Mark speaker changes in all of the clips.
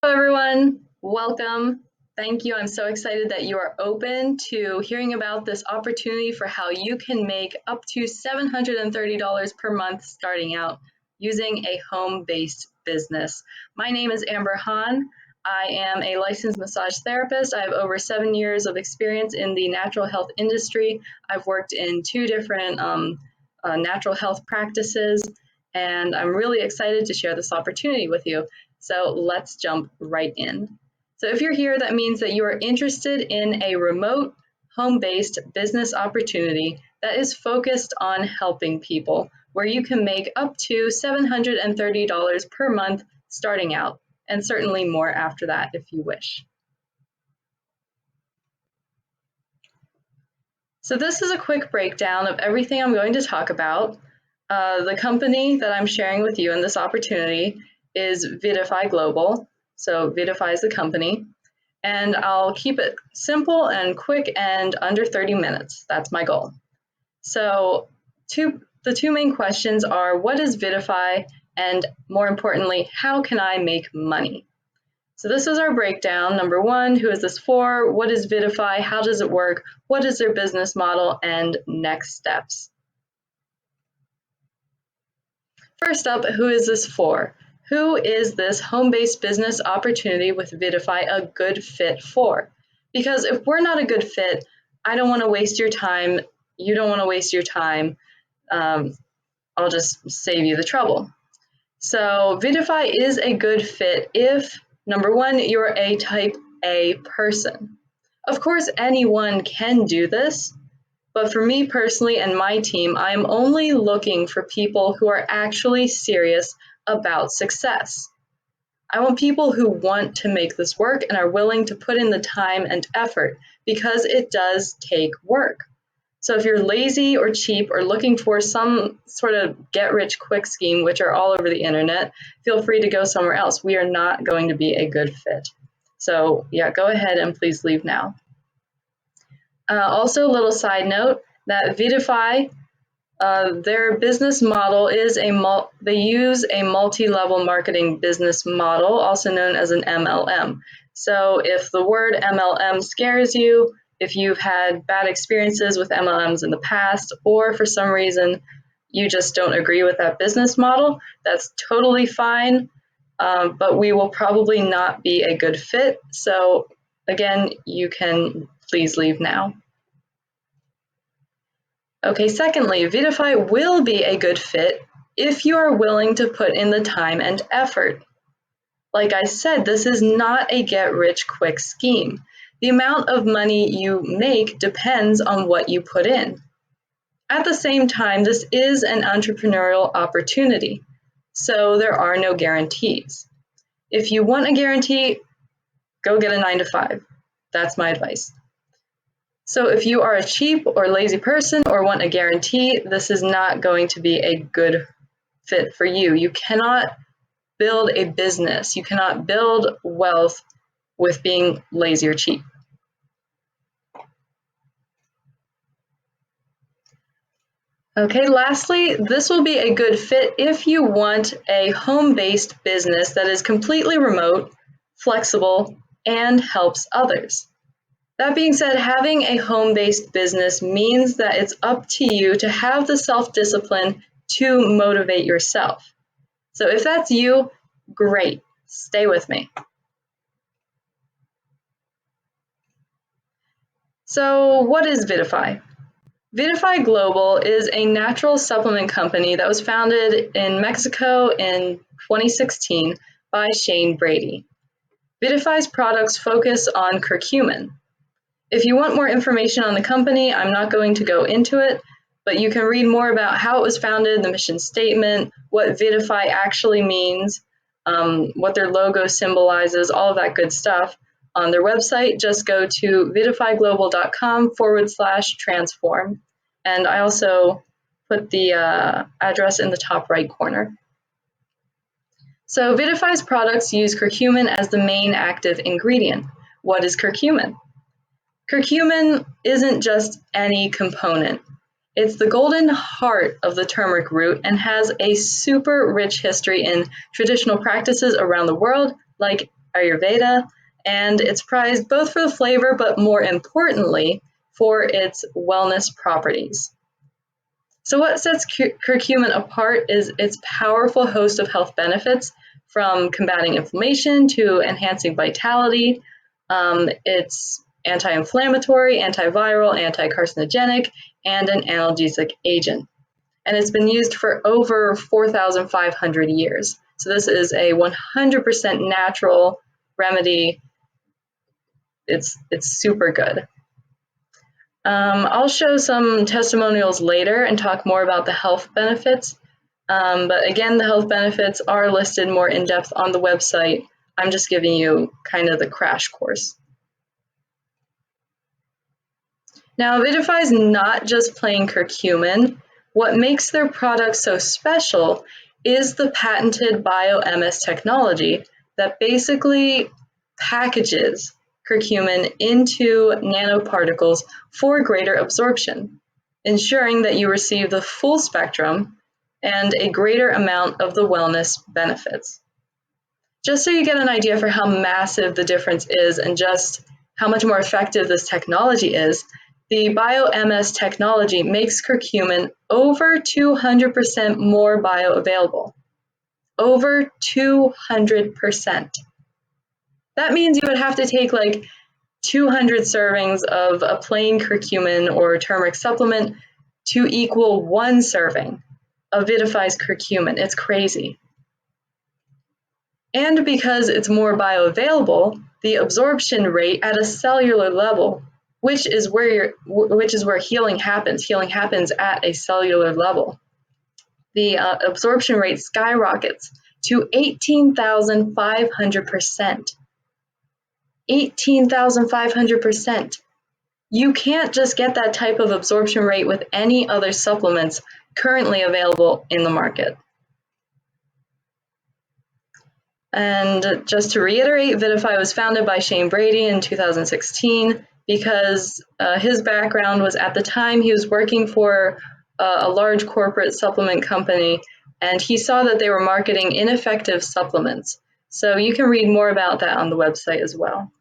Speaker 1: Hello, everyone. Welcome. Thank you. I'm so excited that you are open to hearing about this opportunity for how you can make up to $730 per month starting out using a home-based business. My name is Amber Hahn. I am a licensed massage therapist. I have over 7 years of experience in the natural health industry. I've worked in 2 different natural health practices, and I'm really excited to share this opportunity with you. So let's jump right in. So if you're here, that means that you are interested in a remote, home-based business opportunity that is focused on helping people, where you can make up to $730 per month starting out, and certainly more after that if you wish. So this is a quick breakdown of everything I'm going to talk about. The company that I'm sharing with you in this opportunity is Vidify Global. So Vidify is the company, and I'll keep it simple and quick and under 30 minutes. That's my goal. So the two main questions are, what is Vidify? And more importantly, how can I make money? So this is our breakdown. Number 1, who is this for? What is Vidify? How does it work? What is their business model? And next steps. First up, who is this for? Who is this home-based business opportunity with Vidify a good fit for? Because if we're not a good fit, I don't want to waste your time. You don't want to waste your time. I'll just save you the trouble. So Vidify is a good fit if, number 1, you're a type A person. Of course, anyone can do this. But for me personally and my team, I am only looking for people who are actually serious about success. I want people who want to make this work and are willing to put in the time and effort, because it does take work. So if you're lazy or cheap or looking for some sort of get-rich-quick scheme, which are all over the internet, feel free to go somewhere else. We are not going to be a good fit. So yeah, go ahead and please leave now. Also, a little side note that Vidify, their business model is they use a multi-level marketing business model, also known as an MLM. So if the word MLM scares you, if you've had bad experiences with MLMs in the past, or for some reason you just don't agree with that business model, that's totally fine, but we will probably not be a good fit. So again, you can please leave now. Okay, secondly, Vidify will be a good fit if you are willing to put in the time and effort. Like I said, this is not a get-rich-quick scheme. The amount of money you make depends on what you put in. At the same time, this is an entrepreneurial opportunity, so there are no guarantees. If you want a guarantee, go get a 9-to-5. That's my advice. So if you are a cheap or lazy person or want a guarantee, this is not going to be a good fit for you. You cannot build a business. You cannot build wealth with being lazy or cheap. Okay, lastly, this will be a good fit if you want a home-based business that is completely remote, flexible, and helps others. That being said, having a home-based business means that it's up to you to have the self-discipline to motivate yourself. So if that's you, great, stay with me. So what is Vidify? Vidify Global is a natural supplement company that was founded in Mexico in 2016 by Shane Brady. Vidify's products focus on curcumin. If you want more information on the company, I'm not going to go into it, but you can read more about how it was founded, the mission statement, what Vidify actually means, what their logo symbolizes, all of that good stuff on their website. Just go to vidifyglobal.com/transform. And I also put the address in the top right corner. So Vidify's products use curcumin as the main active ingredient. What is curcumin? Curcumin isn't just any component. It's the golden heart of the turmeric root and has a super rich history in traditional practices around the world, like Ayurveda, and it's prized both for the flavor, but more importantly, for its wellness properties. So what sets curcumin apart is its powerful host of health benefits, from combating inflammation to enhancing vitality. It's anti-inflammatory, antiviral, anti-carcinogenic, and an analgesic agent. And it's been used for over 4,500 years. So this is a 100% natural remedy. It's super good. I'll show some testimonials later and talk more about the health benefits. But again, the health benefits are listed more in depth on the website. I'm just giving you kind of the crash course. Now, Vidify is not just plain curcumin. What makes their product so special is the patented BioMS technology that basically packages curcumin into nanoparticles for greater absorption, ensuring that you receive the full spectrum and a greater amount of the wellness benefits. Just so you get an idea for how massive the difference is and just how much more effective this technology is, the BioMS technology makes curcumin over 200% more bioavailable. Over 200%. That means you would have to take like 200 servings of a plain curcumin or turmeric supplement to equal 1 serving of Vidify's curcumin. It's crazy. And because it's more bioavailable, the absorption rate at a cellular level, which is where healing happens. Healing happens at a cellular level. The absorption rate skyrockets to 18,500%. 18,500%. You can't just get that type of absorption rate with any other supplements currently available in the market. And just to reiterate, Vidify was founded by Shane Brady in 2016 because his background was, at the time he was working for a large corporate supplement company, and he saw that they were marketing ineffective supplements. So you can read more about that on the website as well.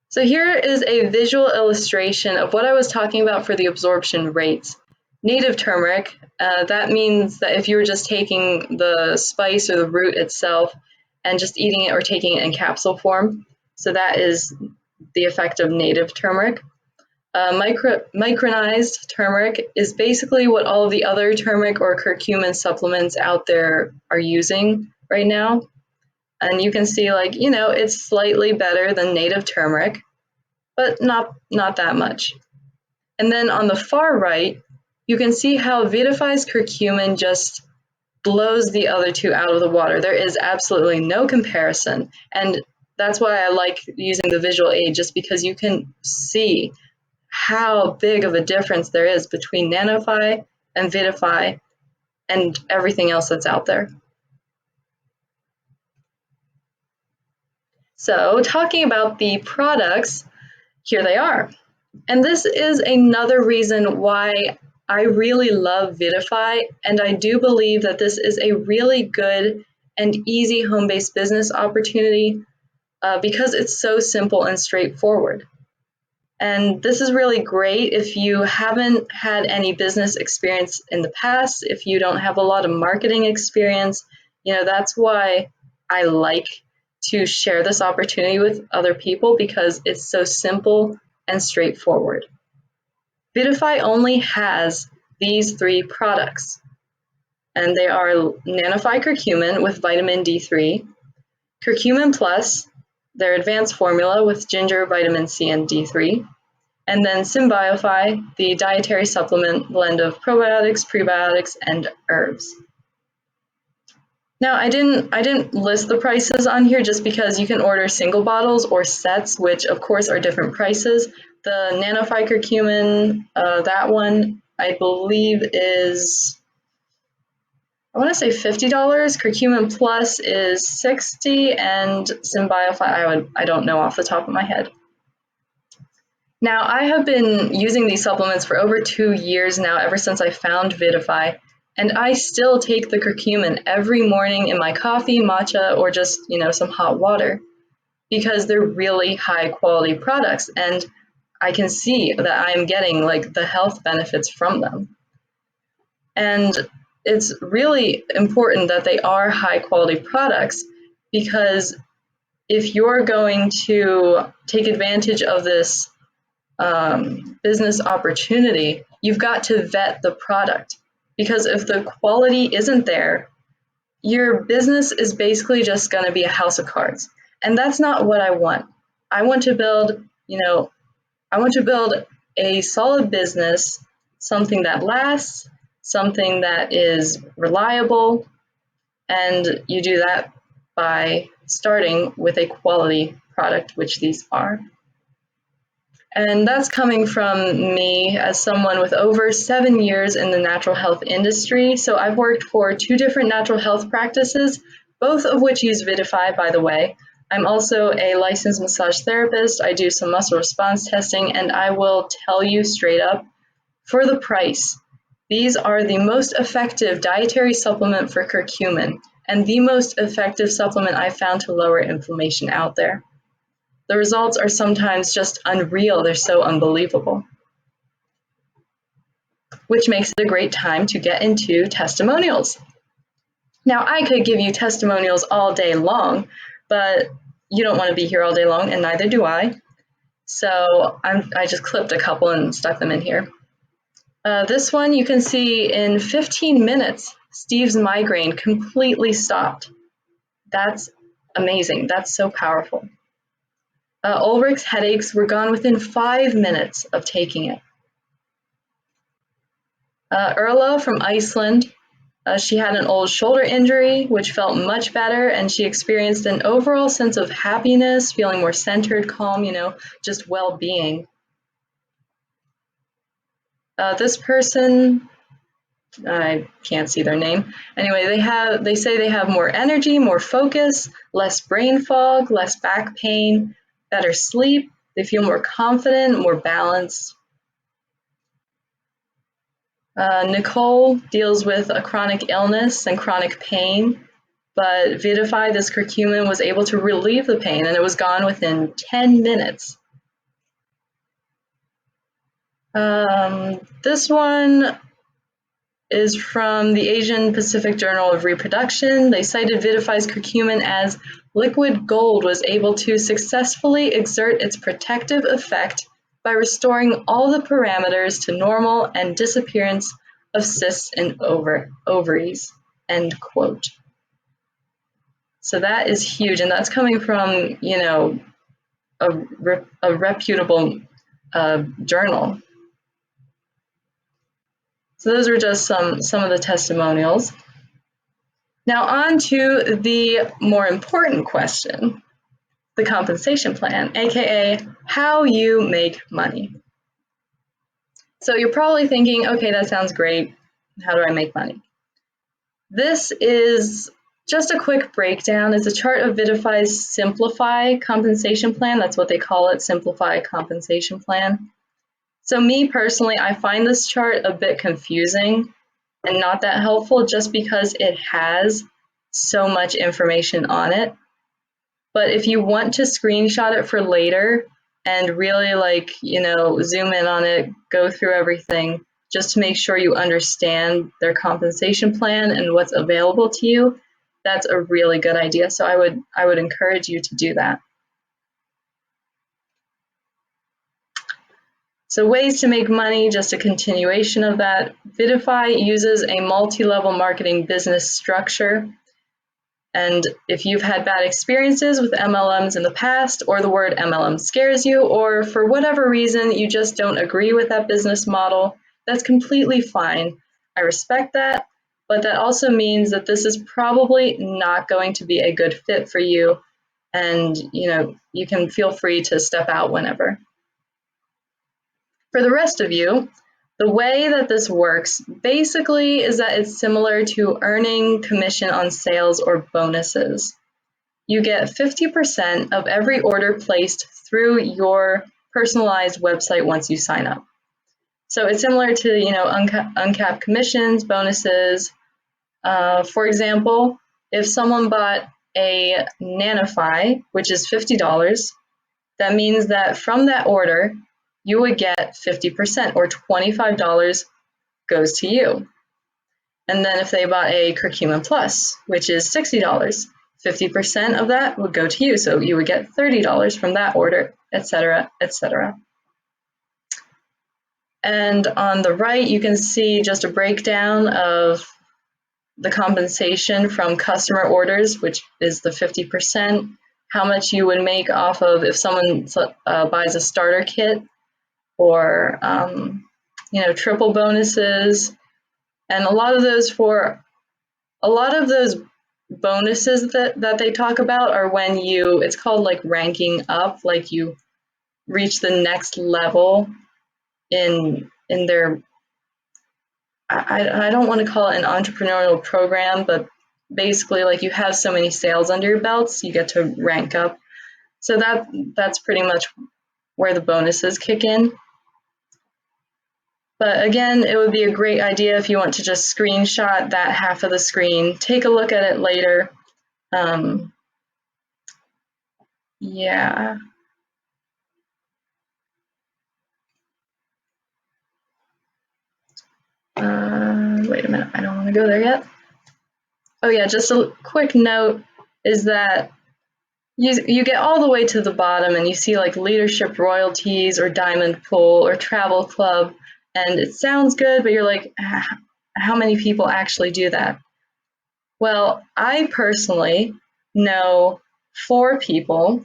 Speaker 1: So here is a visual illustration of what I was talking about for the absorption rates. Native turmeric, that means that if you were just taking the spice or the root itself and just eating it or taking it in capsule form, so that is the effect of native turmeric. Micronized turmeric is basically what all of the other turmeric or curcumin supplements out there are using right now. And you can see, like, you know, it's slightly better than native turmeric, but not that much. And then on the far right, you can see how Vidify's curcumin just blows the other two out of the water. There is absolutely no comparison. And that's why I like using the visual aid, just because you can see how big of a difference there is between Nanofy and Vidify and everything else that's out there. So talking about the products, here they are. And this is another reason why I really love Vidify, and I do believe that this is a really good and easy home-based business opportunity because it's so simple and straightforward. And this is really great if you haven't had any business experience in the past, if you don't have a lot of marketing experience. You know, that's why I like to share this opportunity with other people, because it's so simple and straightforward. Vidify only has these 3 products, and they are Nanofy Curcumin with vitamin D3, Curcumin Plus, their advanced formula with ginger, vitamin C, and D3, and then Symbiofy, the dietary supplement blend of probiotics, prebiotics, and herbs. Now, I didn't list the prices on here just because you can order single bottles or sets, which of course are different prices. The Nanofy Curcumin, that one I believe is, I want to say $50. Curcumin Plus is $60, and Symbiofy, I don't know off the top of my head. Now, I have been using these supplements for over 2 years now, ever since I found Vidify, And I still take the curcumin every morning in my coffee, matcha, or just, some hot water because they're really high quality products. And I can see that I'm getting like the health benefits from them. And it's really important that they are high quality products because if you're going to take advantage of this business opportunity, you've got to vet the product because if the quality isn't there, your business is basically just going to be a house of cards. And that's not what I want. I want to build, a solid business, something that lasts, something that is reliable, and you do that by starting with a quality product, which these are. And that's coming from me as someone with over 7 years in the natural health industry. So I've worked for 2 different natural health practices, both of which use Vidify, by the way. I'm also a licensed massage therapist. I do some muscle response testing, and I will tell you straight up, for the price, these are the most effective dietary supplement for curcumin and the most effective supplement I've found to lower inflammation out there. The results are sometimes just unreal. They're so unbelievable. Which makes it a great time to get into testimonials. Now, I could give you testimonials all day long, but you don't want to be here all day long, and neither do I. So I just clipped a couple and stuck them in here. This one you can see in 15 minutes, Steve's migraine completely stopped. That's amazing. That's so powerful. Ulrich's headaches were gone within 5 minutes of taking it. Erla from Iceland, she had an old shoulder injury, which felt much better, and she experienced an overall sense of happiness, feeling more centered, calm, just well-being. This person, I can't see their name. Anyway, they say they have more energy, more focus, less brain fog, less back pain, better sleep. They feel more confident, more balanced. Nicole deals with a chronic illness and chronic pain, but Vidify, this curcumin, was able to relieve the pain, and it was gone within 10 minutes. This one is from the Asian Pacific Journal of Reproduction. They cited Vidify's curcumin as liquid gold was able to successfully exert its protective effect by restoring all the parameters to normal and disappearance of cysts in ovaries, end quote. So that is huge, and that's coming from, a reputable journal. So those are just some of the testimonials. Now on to the more important question, the compensation plan, aka how you make money. So you're probably thinking, okay, that sounds great. How do I make money? This is just a quick breakdown. It's a chart of Vidify's Simplify compensation plan. That's what they call it, Simplify compensation plan. So me personally, I find this chart a bit confusing and not that helpful just because it has so much information on it. But if you want to screenshot it for later and really zoom in on it, go through everything just to make sure you understand their compensation plan and what's available to you, that's a really good idea. So I would encourage you to do that. So ways to make money, just a continuation of that. Vidify uses a multi-level marketing business structure. And if you've had bad experiences with MLMs in the past, or the word MLM scares you, or for whatever reason you just don't agree with that business model, that's completely fine. I respect that, but that also means that this is probably not going to be a good fit for you. And you can feel free to step out whenever. For the rest of you, the way that this works basically is that it's similar to earning commission on sales or bonuses. You get 50% of every order placed through your personalized website once you sign up. So it's similar to, uncapped commissions, bonuses. For example, if someone bought a NanoFi, which is $50, that means that from that order, you would get 50% or $25 goes to you. And then if they bought a Curcumin Plus, which is $60, 50% of that would go to you. So you would get $30 from that order, etc., etc. And on the right, you can see just a breakdown of the compensation from customer orders, which is the 50%, how much you would make off of if someone buys a starter kit, or triple bonuses. And a lot of those bonuses that they talk about are when it's called like ranking up, like you reach the next level in their, I don't want to call it an entrepreneurial program, but basically like you have so many sales under your belts, you get to rank up. So that's pretty much where the bonuses kick in. But again, it would be a great idea if you want to just screenshot that half of the screen, take a look at it later. Yeah. Wait a minute, I don't want to go there yet. Oh yeah, just a quick note is that you get all the way to the bottom and you see like leadership royalties or diamond pool or travel club, and it sounds good, but you're like, how many people actually do that? Well, I personally know 4 people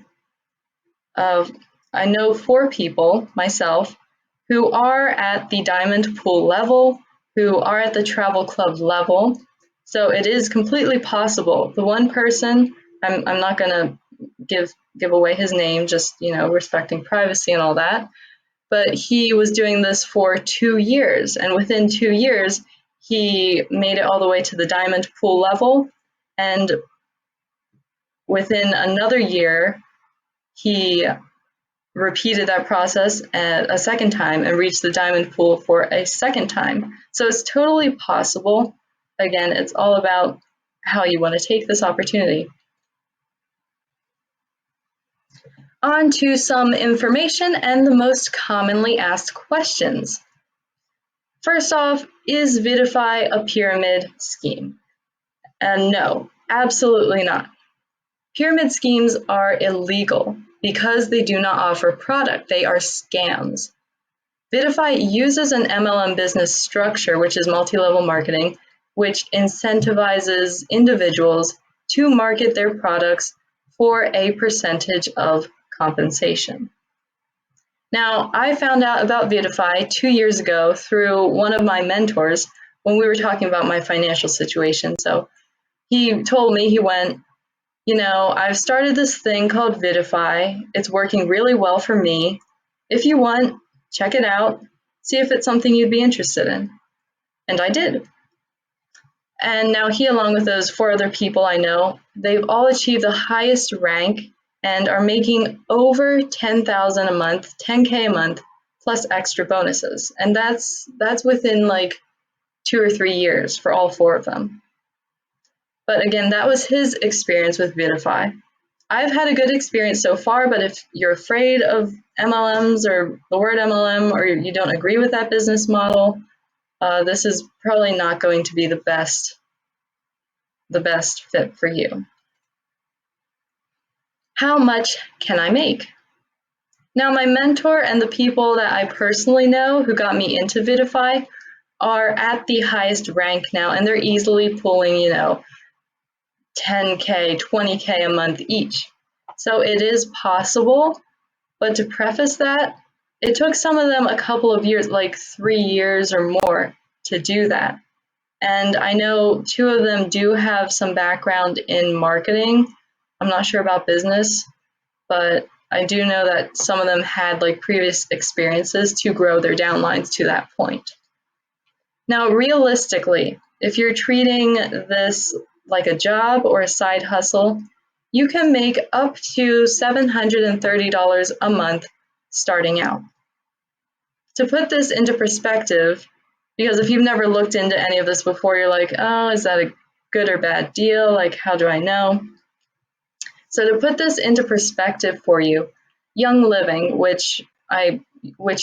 Speaker 1: I know 4 people myself who are at the diamond pool level, who are at the travel club level. So it is completely possible. The one person, I'm not going to give away his name, just respecting privacy and all that, but he was doing this for 2 years, and within 2 years he made it all the way to the diamond pool level, and within another year he repeated that process a second time and reached the diamond pool for a second time. So it's totally possible. Again, it's all about how you want to take this opportunity. On to some information and the most commonly asked questions. First off, is Vidify a pyramid scheme? And no, absolutely not. Pyramid schemes are illegal because they do not offer product. They are scams. Vidify uses an MLM business structure, which is multi-level marketing, which incentivizes individuals to market their products for a percentage of compensation. Now, I found out about Vidify 2 years ago through one of my mentors when we were talking about my financial situation. So he told me, he went, I've started this thing called Vidify. It's working really well for me. If you want, check it out, see if it's something you'd be interested in. And I did. And now he, along with those 4 other people I know, they've all achieved the highest rank and are making over $10,000 a month, $10K a month, plus extra bonuses. And that's within like 2 or 3 years for all 4 of them. But again, that was his experience with Vidify. I've had a good experience so far, but if you're afraid of MLMs or the word MLM, or you don't agree with that business model, this is probably not going to be the best fit for you. How much can I make? Now, my mentor and the people that I personally know who got me into Vidify are at the highest rank now, and they're easily pulling, 10K, 20K a month each. So it is possible, but to preface that, it took some of them a couple of years, like 3 years or more, to do that. And I know 2 of them do have some background in marketing. I'm not sure about business, but I do know that some of them had like previous experiences to grow their downlines to that point. Now, realistically, if you're treating this like a job or a side hustle, you can make up to $730 a month starting out. To put this into perspective, because if you've never looked into any of this before, you're like, oh, is that a good or bad deal? Like, how do I know? So to put this into perspective for you, Young Living, which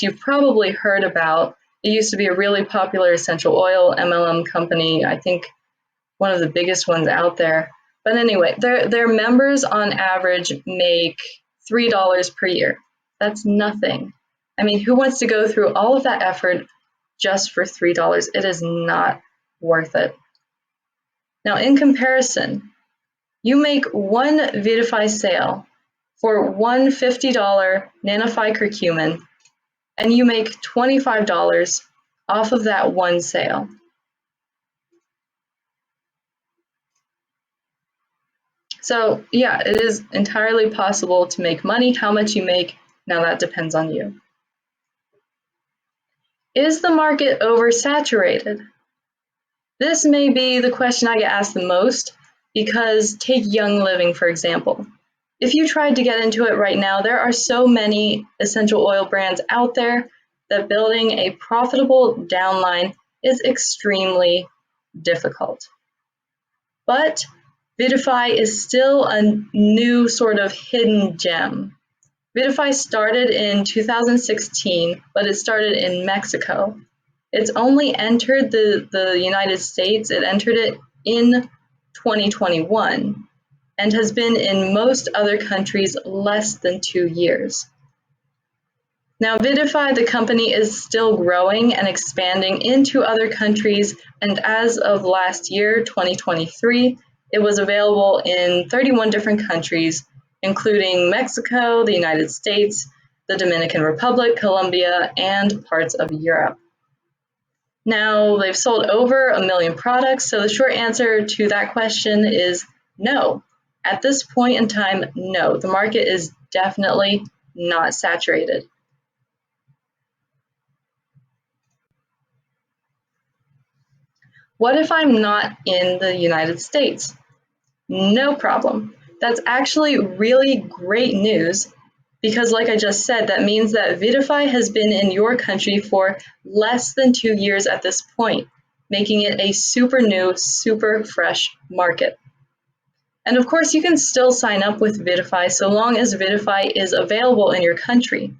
Speaker 1: you've probably heard about, it used to be a really popular essential oil MLM company. I think one of the biggest ones out there. But anyway, their members on average make $3 per year. That's nothing. I mean, who wants to go through all of that effort just for $3? It is not worth it. Now, in comparison, you make one Vitify sale for one $50 Nanofy curcumin, and you make $25 off of that one sale. So yeah, it is entirely possible to make money. How much you make, now that depends on you. Is the market oversaturated? This may be the question I get asked the most, because take Young Living, for example. If you tried to get into it right now, there are so many essential oil brands out there that building a profitable downline is extremely difficult. But Vitify is still a new sort of hidden gem. Vitify started in 2016, but it started in Mexico. It's only entered the United States, it entered it in 2021 and has been in most other countries less than 2 years. Now, Vitify, the company, is still growing and expanding into other countries, and as of last year, 2023, it was available in 31 different countries, including Mexico, the United States, the Dominican Republic, Colombia, and parts of Europe. Now, they've sold over 1 million products, so the short answer to that question is no. At this point in time, no. The market is definitely not saturated. What if I'm not in the United States? No problem. That's actually really great news because, like I just said, that means that Vitify has been in your country for less than 2 years at this point, making it a super new, super fresh market. And of course, you can still sign up with Vitify so long as Vitify is available in your country.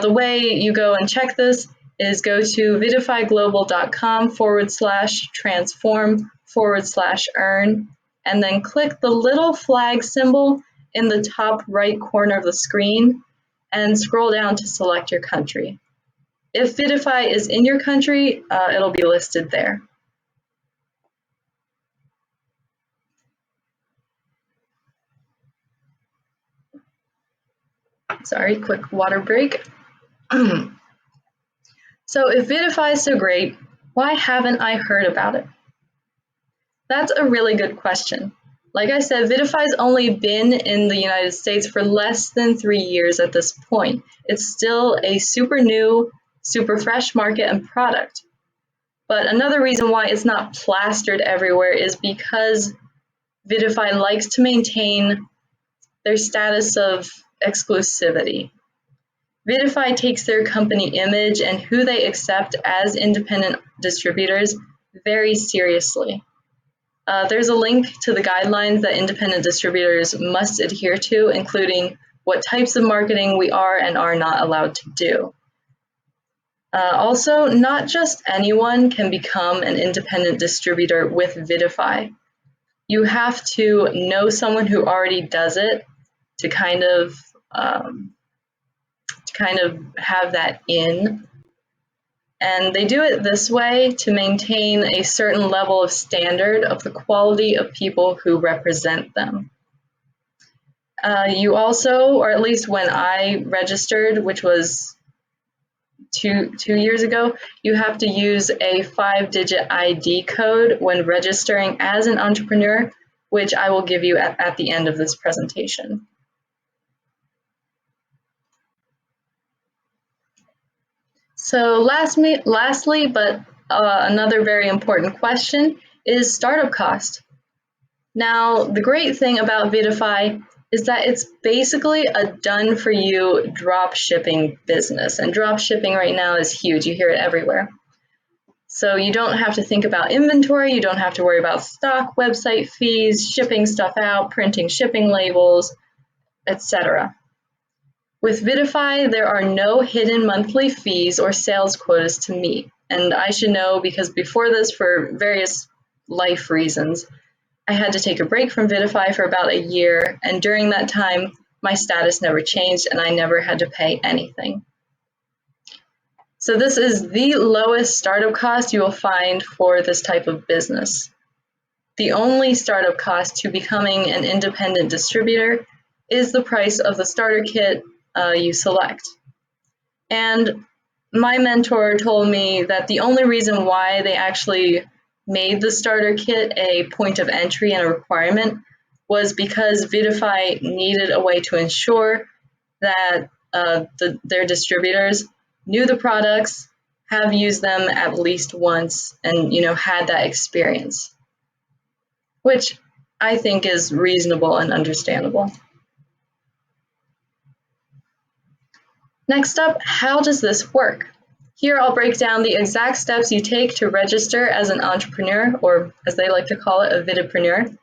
Speaker 1: The way you go and check this is go to vitifyglobal.com/transform/earn, and then click the little flag symbol in the top right corner of the screen and scroll down to select your country. If Vitify is in your country, it'll be listed there. Sorry, quick water break. So if Vitify is so great, why haven't I heard about it? That's a really good question. Like I said, Vitify's only been in the United States for less than 3 years at this point. It's still a super new, super fresh market and product. But another reason why it's not plastered everywhere is because Vitify likes to maintain their status of exclusivity. Vitify takes their company image and who they accept as independent distributors very seriously. There's a link to the guidelines that independent distributors must adhere to, including what types of marketing we are and are not allowed to do. Also, not just anyone can become an independent distributor with Vitify. You have to know someone who already does it to kind of have that in. And they do it this way to maintain a certain level of standard of the quality of people who represent them. You also, or at least when I registered, which was two years ago, you have to use a 5-digit ID code when registering as an entrepreneur, which I will give you at the end of this presentation. So lastly, but another very important question is startup cost. Now, the great thing about Vitify is that it's basically a done-for-you drop shipping business. And drop shipping right now is huge. You hear it everywhere. So you don't have to think about inventory. You don't have to worry about stock, website fees, shipping stuff out, printing shipping labels, etc. With Vidify, there are no hidden monthly fees or sales quotas to meet. And I should know because before this, for various life reasons, I had to take a break from Vidify for about a year, and during that time, my status never changed and I never had to pay anything. So this is the lowest startup cost you will find for this type of business. The only startup cost to becoming an independent distributor is the price of the starter kit you select. And my mentor told me that the only reason why they actually made the starter kit a point of entry and a requirement was because Vidify needed a way to ensure that their distributors knew the products, have used them at least once, and had that experience, which I think is reasonable and understandable. Next up, how does this work? Here I'll break down the exact steps you take to register as an entrepreneur, or as they like to call it, a vidipreneur.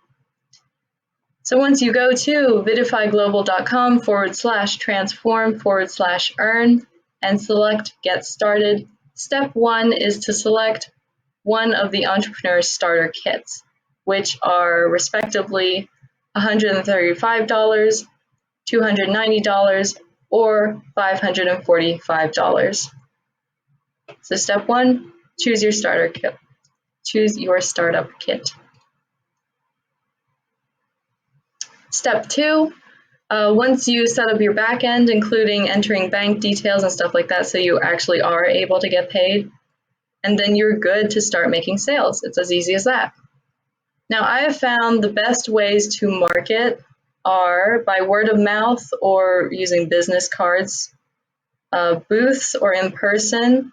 Speaker 1: So once you go to vidifyglobal.com/transform/earn and select Get Started, step 1 is to select one of the entrepreneur's starter kits, which are respectively $135, $290, or $545. So step 1, choose your starter kit. Choose your startup kit. Step 2, once you set up your back end, including entering bank details and stuff like that, so you actually are able to get paid, and then you're good to start making sales. It's as easy as that. Now, I have found the best ways to market are by word of mouth or using business cards, booths, or in person.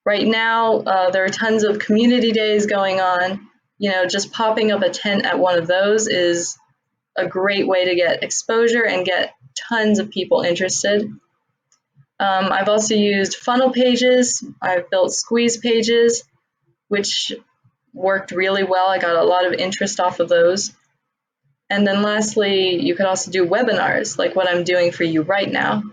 Speaker 1: Right now, there are tons of community days going on. Just popping up a tent at one of those is a great way to get exposure and get tons of people interested. I've also used funnel pages. I've built squeeze pages, which worked really well. I got a lot of interest off of those. And then lastly, you could also do webinars like what I'm doing for you right now.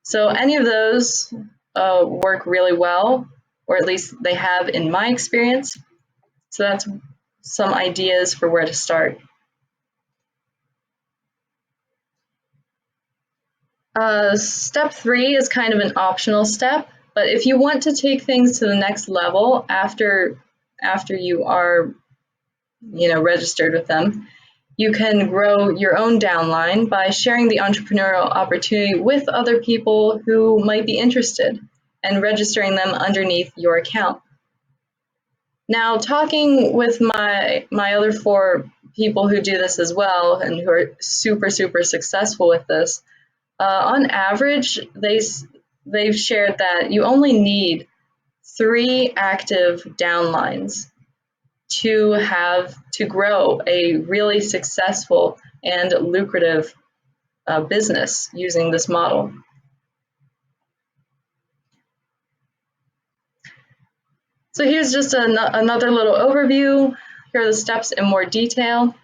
Speaker 1: So any of those work really well, or at least they have in my experience. So that's some ideas for where to start. Step 3 is kind of an optional step, but if you want to take things to the next level after you are, registered with them, you can grow your own downline by sharing the entrepreneurial opportunity with other people who might be interested and registering them underneath your account. Now, talking with my other 4 people who do this as well and who are super, super successful with this, on average, they've shared that you only need 3 active downlines to grow a really successful and lucrative business using this model. So here's just another little overview. Here are the steps in more detail.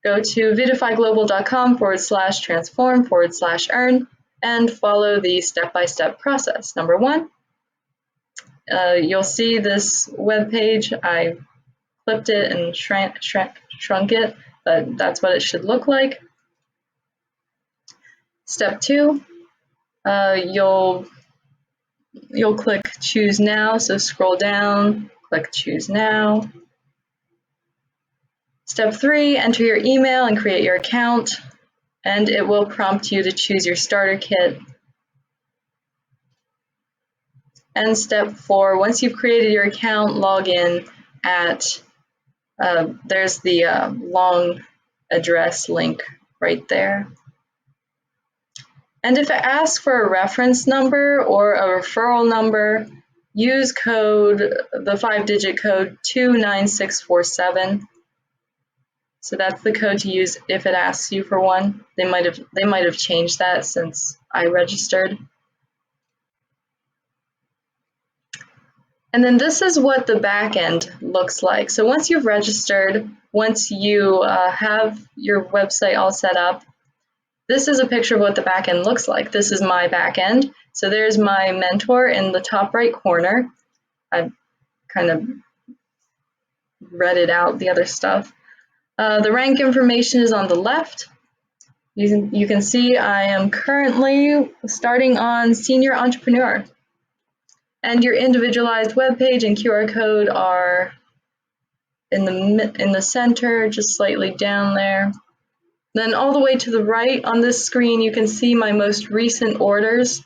Speaker 1: Go to vidifyglobal.com/transform/earn and follow the step-by-step process. Number 1, you'll see this web page. I clipped it and shrunk it, but that's what it should look like. Step 2, you'll click Choose Now, so scroll down, click Choose Now. Step 3, enter your email and create your account, and it will prompt you to choose your starter kit. And step 4, once you've created your account, log in at, there's the long address link right there. And if it asks for a reference number or a referral number, use the 5-digit code 29647. So that's the code to use if it asks you for one. They might have changed that since I registered. And then this is what the back end looks like. So once you've registered, once you have your website all set up, this is a picture of what the back end looks like. This is my back end. So there's my mentor in the top right corner. I've kind of redded out the other stuff. The rank information is on the left. You can see I am currently starting on Senior Entrepreneur. And your individualized web page and QR code are in the center, just slightly down there. Then all the way to the right on this screen, you can see my most recent orders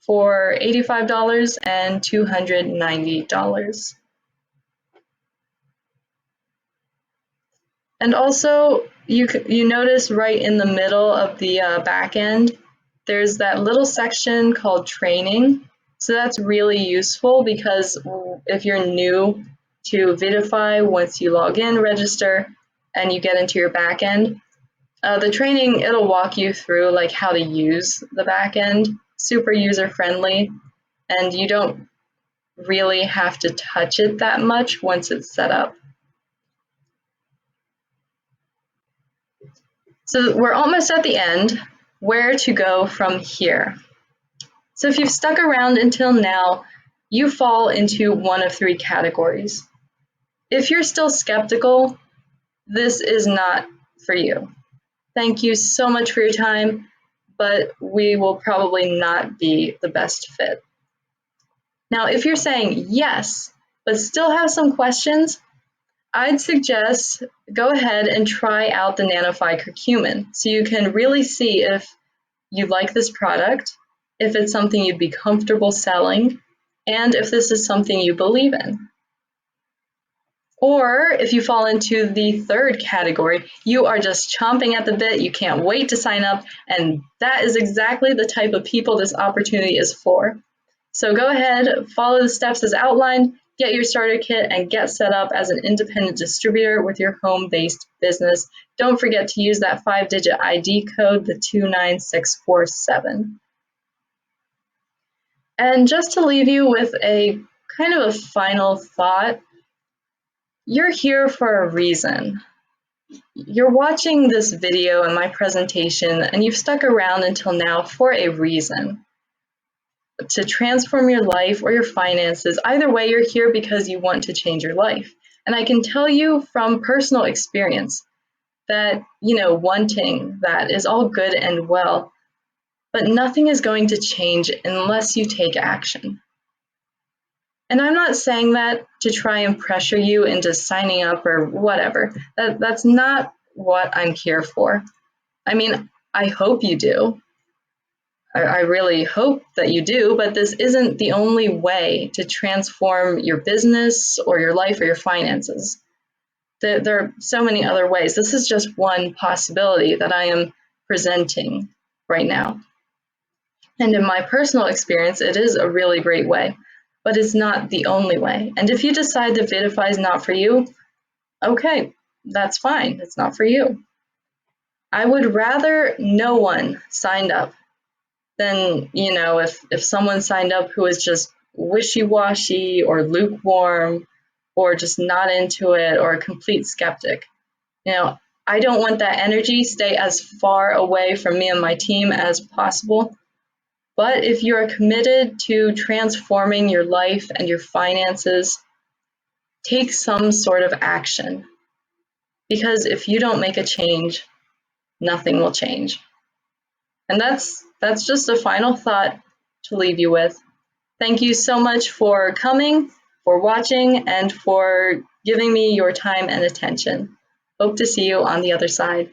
Speaker 1: for $85 and $290. And also, you notice right in the middle of the back end, there's that little section called training. So that's really useful because if you're new to Vidify, once you log in, register, and you get into your back end, the training, it'll walk you through like how to use the back end, super user friendly, and you don't really have to touch it that much once it's set up. So we're almost at the end. Where to go from here? So if you've stuck around until now, you fall into one of three categories. If you're still skeptical, this is not for you. Thank you so much for your time, but we will probably not be the best fit. Now, if you're saying yes, but still have some questions, I'd suggest go ahead and try out the Nanofy curcumin so you can really see if you like this product, if it's something you'd be comfortable selling, and if this is something you believe in. Or if you fall into the third category, you are just chomping at the bit, you can't wait to sign up, and that is exactly the type of people this opportunity is for. So go ahead, follow the steps as outlined, get your starter kit, and get set up as an independent distributor with your home-based business. Don't forget to use that 5-digit ID code, the 29647. And just to leave you with a kind of a final thought, you're here for a reason. You're watching this video and my presentation, and you've stuck around until now for a reason. To transform your life or your finances. Either way, you're here because you want to change your life. And I can tell you from personal experience that, wanting that is all good and well, but nothing is going to change unless you take action. And I'm not saying that to try and pressure you into signing up or whatever. That's not what I'm here for. I mean, I hope you do. I really hope that you do, but this isn't the only way to transform your business or your life or your finances. There are so many other ways. This is just one possibility that I am presenting right now. And in my personal experience, it is a really great way, but it's not the only way. And if you decide that Vidify is not for you, okay, that's fine. It's not for you. I would rather no one signed up than, if someone signed up who is just wishy-washy or lukewarm or just not into it or a complete skeptic. I don't want that energy. Stay as far away from me and my team as possible. But if you are committed to transforming your life and your finances, take some sort of action. Because if you don't make a change, nothing will change. And that's just a final thought to leave you with. Thank you so much for coming, for watching, and for giving me your time and attention. Hope to see you on the other side.